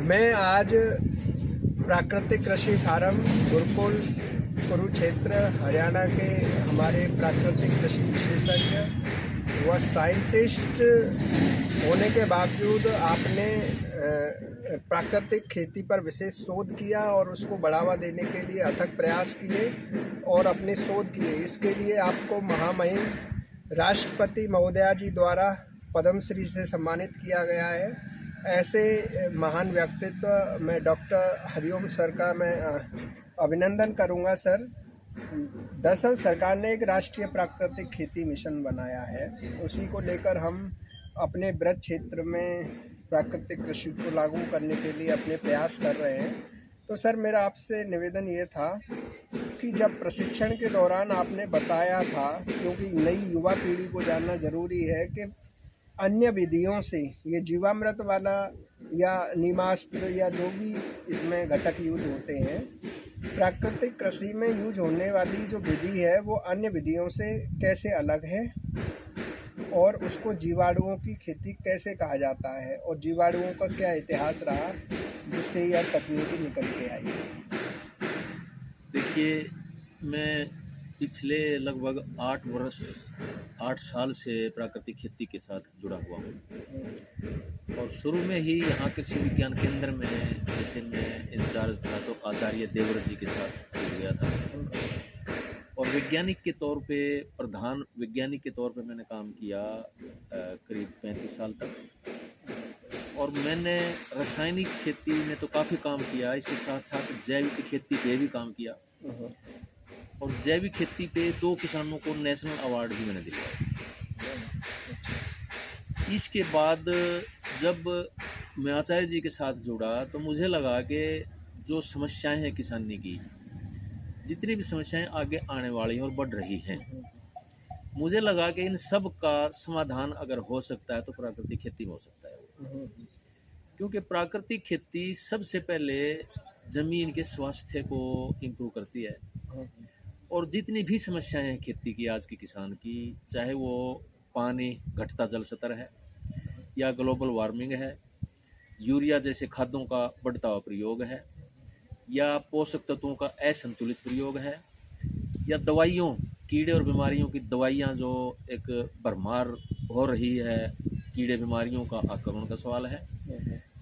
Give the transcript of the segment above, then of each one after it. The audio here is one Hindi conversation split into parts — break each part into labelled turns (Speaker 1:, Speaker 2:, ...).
Speaker 1: मैं आज प्राकृतिक कृषि फार्म गुरुकुल कुरुक्षेत्र हरियाणा के हमारे प्राकृतिक कृषि विशेषज्ञ व साइंटिस्ट होने के बावजूद आपने प्राकृतिक खेती पर विशेष शोध किया और उसको बढ़ावा देने के लिए अथक प्रयास किए और अपने शोध किए। इसके लिए आपको महामहिम राष्ट्रपति महोदया जी द्वारा पद्मश्री से सम्मानित किया गया है। ऐसे महान व्यक्तित्व में डॉक्टर हरिओम सर का मैं अभिनंदन करूंगा। सर, दरअसल सरकार ने एक राष्ट्रीय प्राकृतिक खेती मिशन बनाया है, उसी को लेकर हम अपने ब्रज क्षेत्र में प्राकृतिक कृषि को लागू करने के लिए अपने प्रयास कर रहे हैं। तो सर, मेरा आपसे निवेदन ये था कि जब प्रशिक्षण के दौरान आपने बताया था, क्योंकि नई युवा पीढ़ी को जानना ज़रूरी है कि अन्य विधियों से ये जीवामृत वाला या नीमास्त्र या जो भी इसमें घटक यूज होते हैं, प्राकृतिक कृषि में यूज होने वाली जो विधि है वो अन्य विधियों से कैसे अलग है और उसको जीवाणुओं की खेती कैसे कहा जाता है और जीवाणुओं का क्या इतिहास रहा जिससे यह तकनीकी निकल के आई।
Speaker 2: देखिए, मैं पिछले लगभग 8 साल से प्राकृतिक खेती के साथ जुड़ा हुआ हूँ और शुरू में ही यहाँ कृषि विज्ञान केंद्र में जैसे मैं इंचार्ज था तो आचार्य देवव्रत जी के साथ जुड़ गया था और वैज्ञानिक के तौर पे प्रधान वैज्ञानिक के तौर पे मैंने काम किया करीब 35 साल तक। और मैंने रासायनिक खेती में तो काफ़ी काम किया, इसके साथ साथ जैविक खेती पे भी काम किया और जैविक खेती पे 2 किसानों को नेशनल अवार्ड भी मैंने दिलवाया। इसके बाद जब मैं आचार्य जी के साथ जुड़ा तो मुझे लगा कि जो समस्याएं हैं किसानी की, जितनी भी समस्याएं आगे आने वाली हैं और बढ़ रही हैं, मुझे लगा कि इन सब का समाधान अगर हो सकता है तो प्राकृतिक खेती में हो सकता है। क्योंकि प्राकृतिक खेती सबसे पहले ज़मीन के स्वास्थ्य को इम्प्रूव करती है और जितनी भी समस्याएं हैं खेती की आज के किसान की, चाहे वो पानी घटता जल स्तर है या ग्लोबल वार्मिंग है, यूरिया जैसे खादों का बढ़ता हुआ प्रयोग है या पोषक तत्वों का असंतुलित प्रयोग है या दवाइयों कीड़े और बीमारियों की दवाइयाँ जो एक भरमार हो रही है, कीड़े बीमारियों का आक्रमण का सवाल है,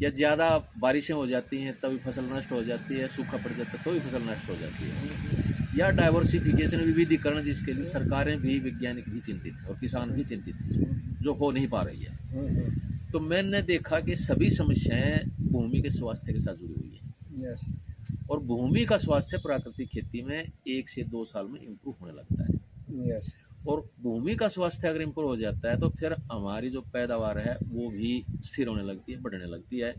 Speaker 2: या ज़्यादा बारिशें हो जाती हैं तभी फसल नष्ट हो जाती है, सूखा पड़ जाता है तो भी फसल नष्ट हो जाती है, या डाइवर्सिफिकेशन विविधीकरण जिसके लिए सरकारें भी वैज्ञानिक भी चिंतित हैं और किसान भी चिंतित हैं, जो हो नहीं पा रही है। तो मैंने देखा कि सभी समस्याएं भूमि के स्वास्थ्य के साथ जुड़ी हुई है और भूमि का स्वास्थ्य प्राकृतिक खेती में 1 से 2 साल में इम्प्रूव होने लगता है। और भूमि का स्वास्थ्य अगर इम्प्रूव हो जाता है तो फिर हमारी जो पैदावार है वो भी स्थिर होने लगती है, बढ़ने लगती है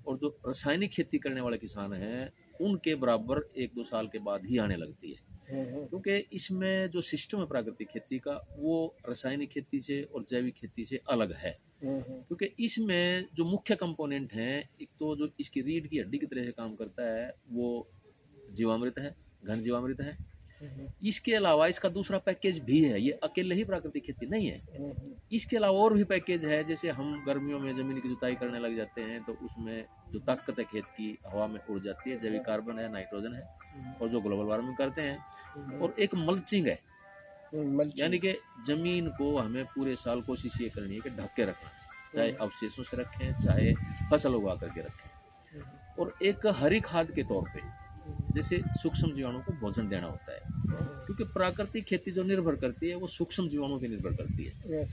Speaker 2: और जो रासायनिक खेती करने वाले किसान हैं उनके बराबर 1-2 साल के बाद ही आने लगती है। क्योंकि इसमें जो सिस्टम है प्राकृतिक खेती का वो रासायनिक खेती से और जैविक खेती से अलग है। क्योंकि इसमें जो मुख्य कंपोनेंट हैं, एक तो जो इसकी रीढ़ की हड्डी की तरह से काम करता है वो जीवामृत है, घन जीवामृत है। इसके अलावा इसका दूसरा पैकेज भी है, ये अकेले ही प्राकृतिक खेती नहीं है, इसके अलावा और भी पैकेज है। जैसे हम गर्मियों में ज़मीन की जुताई करने लग जाते हैं तो उसमें जो ताकत है खेत की हवा में उड़ जाती है, जैविक कार्बन है, नाइट्रोजन है और जो ग्लोबल वार्मिंग करते हैं। और एक मल्चिंग है, यानी कि ज़मीन को हमें पूरे साल कोशिश ये करनी है कि ढक के रखना, चाहे अवशेषों से रखें चाहे फसल उगा करके रखें। और एक हरी खाद के तौर पे जैसे सूक्ष्म जीवाणु को भोजन देना होता है, क्योंकि प्राकृतिक खेती जो निर्भर करती है वो सूक्ष्म जीवाणुओं की निर्भर करती है।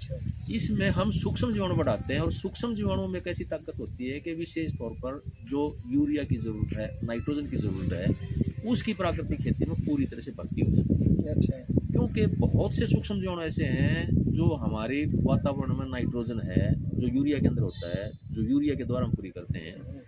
Speaker 2: इसमें हम सूक्ष्म जीवाणु बढ़ाते हैं और सूक्ष्म जीवाणुओं में एक ऐसी ताकत होती है कि विशेष तौर पर जो यूरिया की ज़रूरत है, नाइट्रोजन की ज़रूरत है, उसकी प्राकृतिक खेती में पूरी तरह से भर्ती हो जाती है। क्योंकि बहुत से सूक्ष्म जीवाणु ऐसे हैं जो हमारे वातावरण में नाइट्रोजन है जो यूरिया के अंदर होता है, जो यूरिया के द्वारा हम पूरी करते हैं,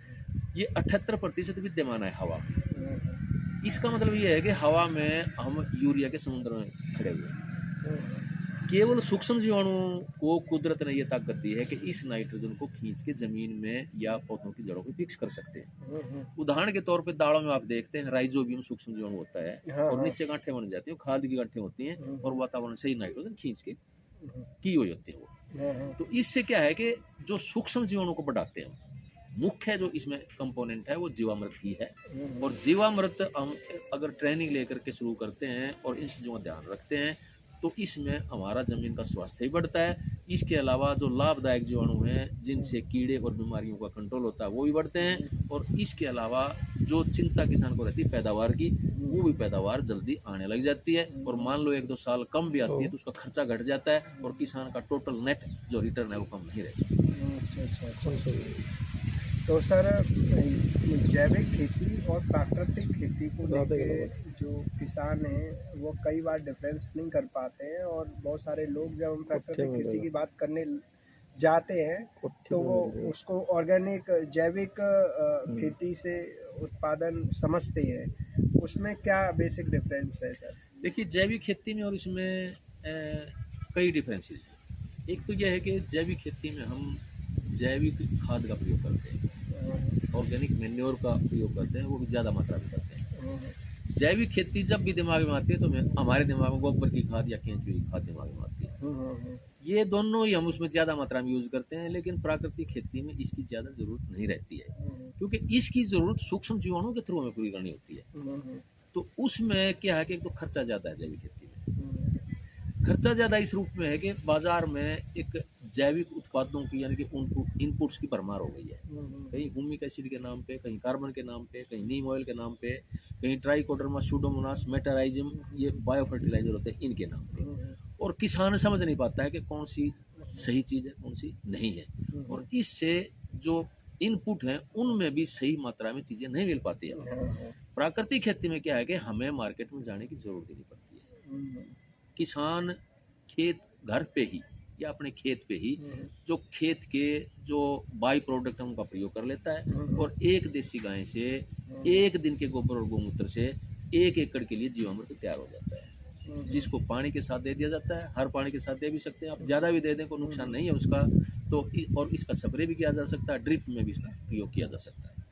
Speaker 2: ये 78% विद्यमान है हवा में। इसका मतलब ये है कि हवा में हम यूरिया के समुद्र में खड़े हुए हैं। केवल सूक्ष्म जीवाणु को कुदरत ने यह ताकत दी है कि इस नाइट्रोजन को खींच के जमीन में या पौधों की जड़ों पे फिक्स कर सकते हैं। उदाहरण के तौर पे दालों में आप देखते हैं राइजोबियम सूक्ष्म जीवाणु होता है और नीचे गांठें बन जाती हैं, खाद की गांठें होती हैं और वातावरण से ही नाइट्रोजन खींच के की हुई होती है वो। तो इससे क्या है कि जो सूक्ष्म जीवाणु को बढ़ाते हैं मुख्य जो इसमें कंपोनेंट है वो जीवामृत ही है। और जीवामृत हम अगर ट्रेनिंग लेकर के शुरू करते हैं और इन चीज़ों का ध्यान रखते हैं तो इसमें हमारा ज़मीन का स्वास्थ्य ही बढ़ता है। इसके अलावा जो लाभदायक जीवाणु हैं जिनसे कीड़े और बीमारियों का कंट्रोल होता है वो भी बढ़ते हैं। और इसके अलावा जो चिंता किसान को रहती है पैदावार की, वो भी पैदावार जल्दी आने लग जाती है। और मान लो 1-2 साल कम भी आती है तो उसका खर्चा घट जाता है और किसान का टोटल नेट जो रिटर्न है वो कम नहीं रहता।
Speaker 1: अच्छा। तो सर, जैविक खेती और प्राकृतिक खेती को लेके जो किसान हैं वो कई बार डिफरेंस नहीं कर पाते हैं, और बहुत सारे लोग जब हम प्राकृतिक खेती की बात करने जाते हैं तो वो उसको ऑर्गेनिक जैविक खेती से उत्पादन समझते हैं। उसमें क्या बेसिक डिफरेंस है सर?
Speaker 2: देखिए जैविक खेती में और इसमें कई डिफरेंसेस हैं। एक तो यह है कि जैविक खेती में हम जैविक खाद का प्रयोग करते हैं, ऑर्गेनिक मैन्योर का प्रयोग करते हैं, वो भी ज़्यादा मात्रा में करते हैं। जैविक खेती जब भी दिमाग में आती है तो हमारे दिमाग में गोबर की खाद या केंचुए की खाद दिमाग में आती है। ये दोनों ही हम उसमें ज़्यादा मात्रा में यूज़ करते हैं, लेकिन प्राकृतिक खेती में इसकी ज़्यादा ज़रूरत नहीं रहती है, क्योंकि इसकी ज़रूरत सूक्ष्म जीवाणुओं के थ्रू हमें पूरी करनी होती है। तो उसमें क्या है कि एक तो खर्चा ज़्यादा है जैविक खेती में। खर्चा ज़्यादा इस रूप में है कि बाजार में एक जैविक उत्पादों की यानी कि इनपुट्स की भरमार हो गई है। कहीं ह्यूमिक एसिड के नाम पे, कहीं कार्बन के नाम पे, कहीं नीम ऑयल के नाम पे, कहीं ट्राइकोडर्मा, सूडोमोनास, मेटाराइजियम, ये बायो फर्टिलाइजर होते हैं इनके नाम पे। और किसान समझ नहीं पाता है कि कौन सी सही चीज़ है कौन सी नहीं है। और इससे जो इनपुट हैं उनमें भी सही मात्रा में चीज़ें नहीं मिल पाती है। प्राकृतिक खेती में क्या है कि हमें मार्केट में जाने की ज़रूरत ही नहीं पड़ती है। किसान खेत घर पे ही या अपने खेत पे ही जो खेत के जो बाई प्रोडक्ट है उनका प्रयोग कर लेता है। और एक देसी गाय से एक दिन के गोबर और गोमूत्र से 1 एकड़ के लिए जीवामृत तैयार हो जाता है, जिसको पानी के साथ दे दिया जाता है। हर पानी के साथ दे भी सकते हैं, आप ज़्यादा भी दे दें कोई नुकसान नहीं है उसका। तो और इसका स्प्रे भी किया जा सकता है, ड्रिप में भी इसका प्रयोग किया जा सकता है।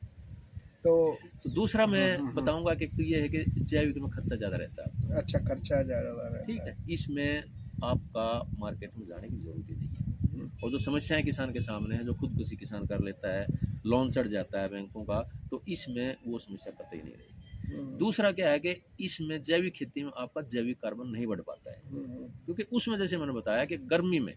Speaker 2: तो दूसरा मैं बताऊंगा कि ये है कि जैविक में खर्चा ज़्यादा रहता है।
Speaker 1: अच्छा, खर्चा ज़्यादा रहता
Speaker 2: ठीक
Speaker 1: है।
Speaker 2: है, इसमें आपका मार्केट में जाने की ज़रूरत ही नहीं है। और जो समस्याएं किसान के सामने हैं, जो खुदकुशी किसान कर लेता है, लोन चढ़ जाता है बैंकों का, तो इसमें वो समस्या कतई नहीं रहेगी। दूसरा क्या है कि इसमें जैविक खेती में आपका जैविक कार्बन नहीं बढ़ पाता है, क्योंकि उसमें जैसे मैंने बताया कि गर्मी में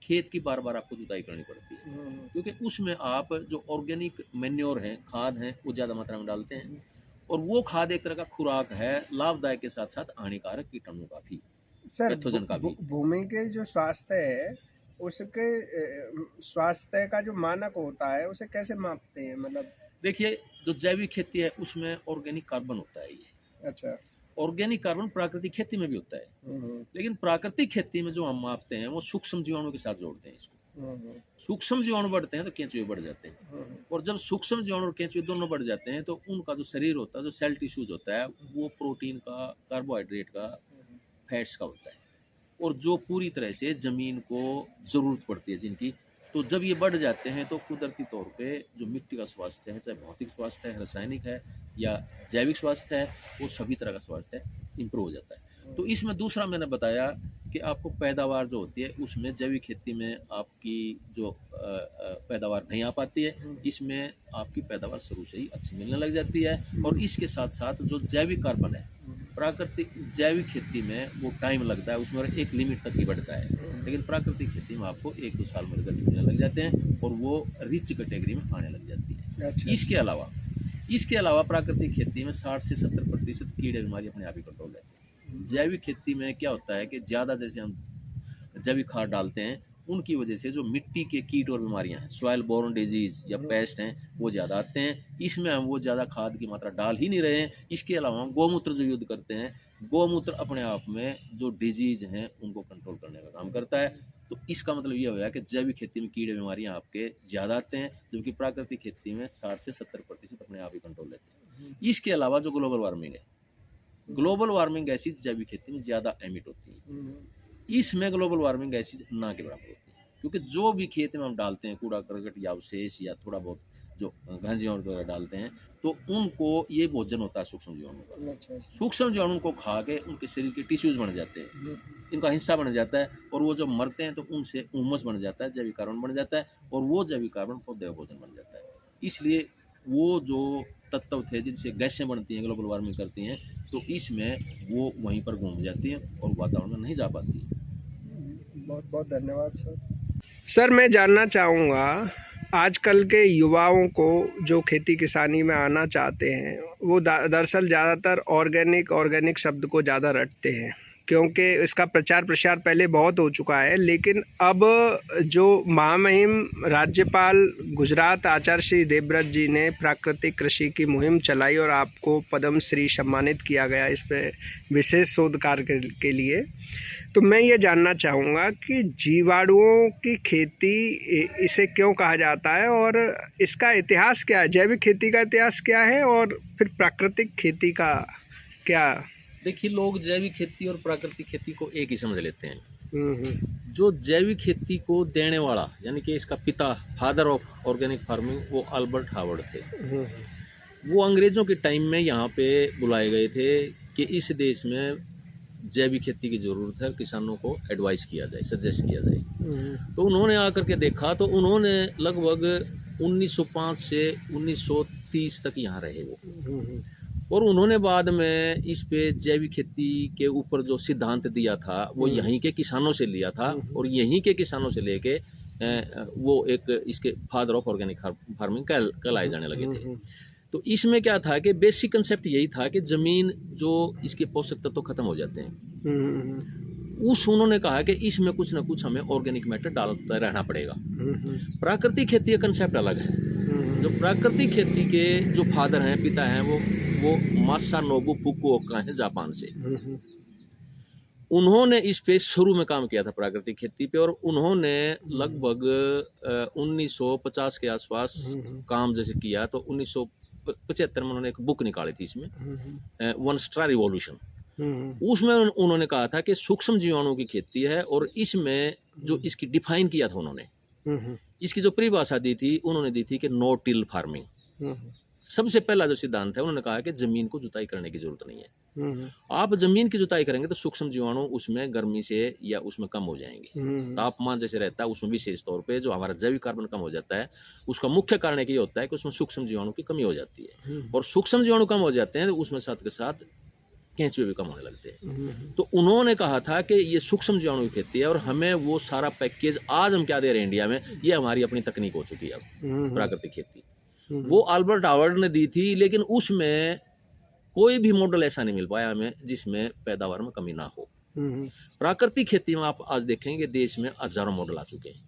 Speaker 2: खेत की बार बार आपको जुताई करनी पड़ती है, क्योंकि उसमें आप जो ऑर्गेनिक मैन्योर हैं, खाद हैं, वो ज़्यादा मात्रा में डालते हैं। और वो खाद एक तरह का खुराक है, लाभदायक के साथ साथ हानिकारक कीटाणु का भी,
Speaker 1: सर,
Speaker 2: पैथोजन का भी।
Speaker 1: भूमि के जो स्वास्थ्य है उसके स्वास्थ्य का जो मानक होता है उसे कैसे मापते हैं, मतलब?
Speaker 2: देखिए जो जैविक खेती है उसमें ऑर्गेनिक कार्बन होता है। ये
Speaker 1: अच्छा।
Speaker 2: ऑर्गेनिक कार्बन प्राकृतिक खेती में भी होता है, लेकिन प्राकृतिक खेती में जो हम मापते हैं वो सूक्ष्म जीवाणु के साथ जोड़ते हैं इसको। सूक्ष्म जीवाणु बढ़ते हैं तो केंचुए बढ़ जाते हैं। और जब सूक्ष्म जीवाणु और केंचुए दोनों बढ़ जाते हैं तो उनका जो शरीर होता है, जो सेल टिश्यूज होता है, वो प्रोटीन का, कार्बोहाइड्रेट का, फैट्स का होता है। और जो पूरी तरह से ज़मीन को ज़रूरत पड़ती है जिनकी, तो जब ये बढ़ जाते हैं तो कुदरती तौर पे जो मिट्टी का स्वास्थ्य है, चाहे भौतिक स्वास्थ्य है, रासायनिक है या जैविक स्वास्थ्य है, वो सभी तरह का स्वास्थ्य इम्प्रूव हो जाता है। तो इसमें दूसरा मैंने बताया कि आपको पैदावार जो होती है उसमें जैविक खेती में आपकी जो पैदावार नहीं आ पाती है, इसमें आपकी पैदावार शुरू से ही अच्छी मिलने लग जाती है। और इसके साथ साथ जो जैविक कार्बन है, प्राकृतिक जैविक खेती में वो टाइम लगता है, उसमें एक लिमिट तक ही बढ़ता है, लेकिन प्राकृतिक खेती में आपको 1-2 साल में रिजल्ट मिलने लग जाते हैं और वो रिच कैटेगरी में आने लग जाती है।
Speaker 1: अच्छा।
Speaker 2: इसके अलावा प्राकृतिक खेती में 60 से 70% कीड़े बीमारी अपने आप ही कंट्रोल रहती है। जैविक खेती में क्या होता है कि ज़्यादा जैसे हम जैविक खाद डालते हैं उनकी वजह से जो मिट्टी के कीट और बीमारियां हैं, सॉइल बोर्न डिजीज या पेस्ट हैं, वो ज़्यादा आते हैं। इसमें हम वो ज़्यादा खाद की मात्रा डाल ही नहीं रहे हैं। इसके अलावा हम गौमूत्र जो युद्ध करते हैं, गौमूत्र अपने आप में जो डिजीज हैं उनको कंट्रोल करने का काम करता है। तो इसका मतलब ये होगा कि जैविक खेती में कीड़े बीमारियां आपके ज़्यादा आते हैं, जबकि प्राकृतिक खेती में 60 से 70% अपने आप ही कंट्रोल लेते हैं। इसके अलावा जो ग्लोबल वार्मिंग है, ग्लोबल वार्मिंग गैसेज जैविक खेती में ज़्यादा एमिट होती है। इसमें ग्लोबल वार्मिंग गैसेज ना के बराबर होती है, क्योंकि जो भी खेत में हम डालते हैं कूड़ा करकट या अवशेष या थोड़ा बहुत जो घन जीवाणु वगैरह डालते हैं, तो उनको ये भोजन होता है सूक्ष्म जीवाणु का।
Speaker 1: अच्छा।
Speaker 2: सूक्ष्म जीवाणु को खा के उनके शरीर के टिश्यूज बन जाते हैं, इनका हिस्सा बन जाता है। और वो जब मरते हैं तो उनसे उमस बन जाता है, जैविक कार्बन बन जाता है, और वो जैविक कार्बन पौधे का भोजन बन जाता है। इसलिए वो जो तत्व थे जिनसे गैसें बनती हैं, ग्लोबल वार्मिंग करती हैं, तो इसमें वो वहीं पर घूम जाती हैं और वातावरण में नहीं जा पाती।
Speaker 1: बहुत बहुत धन्यवाद सर। सर मैं जानना चाहूँगा, आजकल के युवाओं को जो खेती किसानी में आना चाहते हैं वो दरअसल ज़्यादातर ऑर्गेनिक शब्द को ज़्यादा रटते हैं, क्योंकि इसका प्रचार प्रसार पहले बहुत हो चुका है। लेकिन अब जो महामहिम राज्यपाल गुजरात आचार्य श्री देवव्रत जी ने प्राकृतिक कृषि की मुहिम चलाई और आपको पद्म श्री सम्मानित किया गया इस पे विशेष शोध कार्य के लिए, तो मैं ये जानना चाहूँगा कि जीवाणुओं की खेती इसे क्यों कहा जाता है और इसका इतिहास क्या है, जैविक खेती का इतिहास क्या है और फिर प्राकृतिक खेती का क्या।
Speaker 2: देखिए, लोग जैविक खेती और प्राकृतिक खेती को एक ही समझ लेते हैं। जो जैविक खेती को देने वाला, यानी कि इसका पिता, फादर ऑफ ऑर्गेनिक फार्मिंग, वो अल्बर्ट हावर्ड थे। वो अंग्रेज़ों के टाइम में यहाँ पे बुलाए गए थे कि इस देश में जैविक खेती की ज़रूरत है, किसानों को एडवाइस किया जाए, सजेस्ट किया जाए। तो उन्होंने आकर के देखा, तो उन्होंने लगभग 1905 से 1930 तक यहाँ रहे वो, और उन्होंने बाद में इस पे जैविक खेती के ऊपर जो सिद्धांत दिया था वो यहीं के किसानों से लिया था, और यहीं के किसानों से लेके वो एक इसके फादर ऑफ ऑर्गेनिक फार्मिंग कहलाए जाने लगे थे। तो इसमें क्या था कि बेसिक कंसेप्ट यही था कि ज़मीन जो इसके पोषक तत्व खत्म हो जाते हैं, उन्होंने कहा कि इसमें कुछ ना कुछ हमें ऑर्गेनिक मैटर डालता रहना पड़ेगा। प्राकृतिक खेती का कंसेप्ट अलग है। जो प्राकृतिक खेती के जो फादर हैं, पिता हैं, वो मासानोबु फुकुओका हैं, जापान से। उन्होंने इस पे शुरू में काम किया था, प्राकृतिक खेती पे, और उन्होंने लगभग 1950 के आसपास काम जैसे किया, तो 1975 में उन्होंने एक बुक निकाली थी इसमें, वन स्टार रिवॉल्यूशन। उसमें उन्होंने कहा था कि सूक्ष्म जीवाणुओं की खेती है, और इसमें जो इसकी डिफाइन किया था उन्होंने, इसकी जो परिभाषा दी थी, उन्होंने दी थी कि नो टिल फार्मिंग। सबसे पहला जो सिद्धांत है, उन्होंने कहा कि जमीन को जुताई करने की जरूरत नहीं है। आप जमीन की जुताई करेंगे तो सूक्ष्म जीवाणु उसमें गर्मी से या उसमें कम हो जाएंगे। तापमान जैसे रहता है उसमें विशेष तौर पे जो हमारा जैविक कार्बन कम हो जाता है, उसका मुख्य कारण ये होता है कि उसमें सूक्ष्म जीवाणु की कमी हो जाती है, और सूक्ष्म जीवाणु कम हो जाते हैं तो उसमें साथ के साथ केंचुए भी कम होने लगते हैं। तो उन्होंने कहा था कि ये सूक्ष्म जीवाणु की खेती है, और हमें वो सारा पैकेज आज हम क्या दे रहे हैं इंडिया में, ये हमारी अपनी तकनीक हो चुकी है अब, प्राकृतिक खेती। वो अल्बर्ट हावर्ड ने दी थी, लेकिन उसमें कोई भी मॉडल ऐसा नहीं मिल पाया हमें जिसमें पैदावार में कमी ना हो। प्राकृतिक खेती में आप आज देखेंगे देश में हजारों मॉडल आ चुके हैं,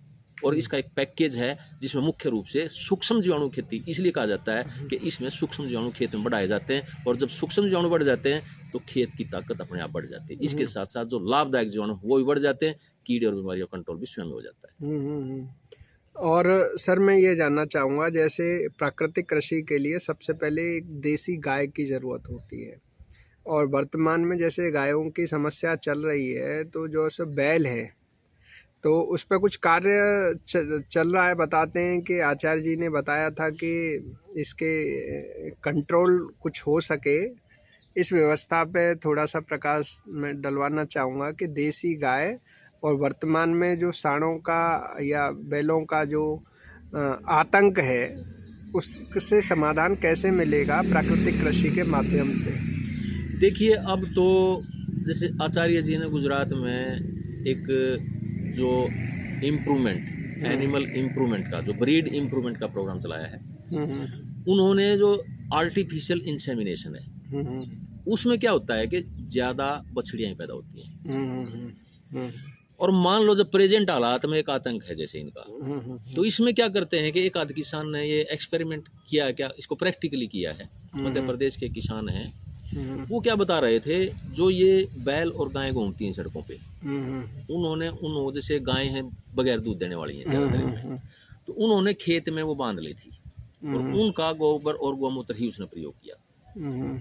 Speaker 2: और इसका एक पैकेज है जिसमें मुख्य रूप से सूक्ष्म जीवाणु खेती इसलिए कहा जाता है कि इसमें सूक्ष्म जीवाणु खेत में बढ़ाए जाते हैं, और जब सूक्ष्म जीवाणु बढ़ जाते हैं तो खेत की ताकत अपने आप बढ़ जाती है। इसके साथ साथ जो लाभदायक जीवाणु वो भी बढ़ जाते हैं, कीड़े और बीमारियों का कंट्रोल भी स्वयं हो जाता है।
Speaker 1: और सर मैं ये जानना चाहूँगा, जैसे प्राकृतिक कृषि के लिए सबसे पहले एक देसी गाय की ज़रूरत होती है, और वर्तमान में जैसे गायों की समस्या चल रही है, तो जो सब बैल है तो उस पर कुछ कार्य चल रहा है। बताते हैं कि आचार्य जी ने बताया था कि इसके कंट्रोल कुछ हो सके, इस व्यवस्था पे थोड़ा सा प्रकाश में डलवाना चाहूँगा कि देसी गाय और वर्तमान में जो सांडों का या बैलों का जो आतंक है, उससे समाधान कैसे मिलेगा प्राकृतिक कृषि के माध्यम से।
Speaker 2: देखिए, अब तो जैसे आचार्य जी ने गुजरात में एक जो इम्प्रूवमेंट, एनिमल इम्प्रूवमेंट का, जो ब्रीड इम्प्रूवमेंट का प्रोग्राम चलाया है, उन्होंने जो आर्टिफिशियल इंसेमिनेशन है, उसमें क्या होता है कि ज़्यादा बछड़ियाँ पैदा होती हैं, और मान लो जब प्रेजेंट हालात में एक आतंक है जैसे इनका, तो इसमें क्या करते हैं कि एक आध किसान ने ये एक्सपेरिमेंट किया, क्या इसको प्रैक्टिकली किया है। मध्य प्रदेश के किसान हैं, वो क्या बता रहे थे, जो ये बैल और गायें घूमती हैं सड़कों पे, उन्होंने जैसे गायें हैं बगैर दूध देने वाली हैं, तो उन्होंने खेत में वो बांध ली थी, और उनका गोबर और गोमूत्र ही उसने प्रयोग किया।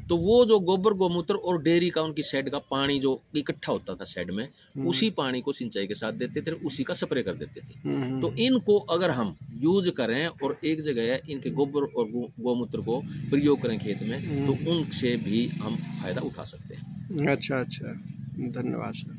Speaker 2: तो वो जो गोबर गोमूत्र और डेयरी का उनकी शेड का पानी जो इकट्ठा होता था शेड में, उसी पानी को सिंचाई के साथ देते थे, उसी का स्प्रे कर देते थे। तो इनको अगर हम यूज करें और एक जगह इनके गोबर और गोमूत्र को प्रयोग करें खेत में, तो उनसे भी हम फायदा उठा सकते हैं।
Speaker 1: अच्छा, धन्यवाद सर।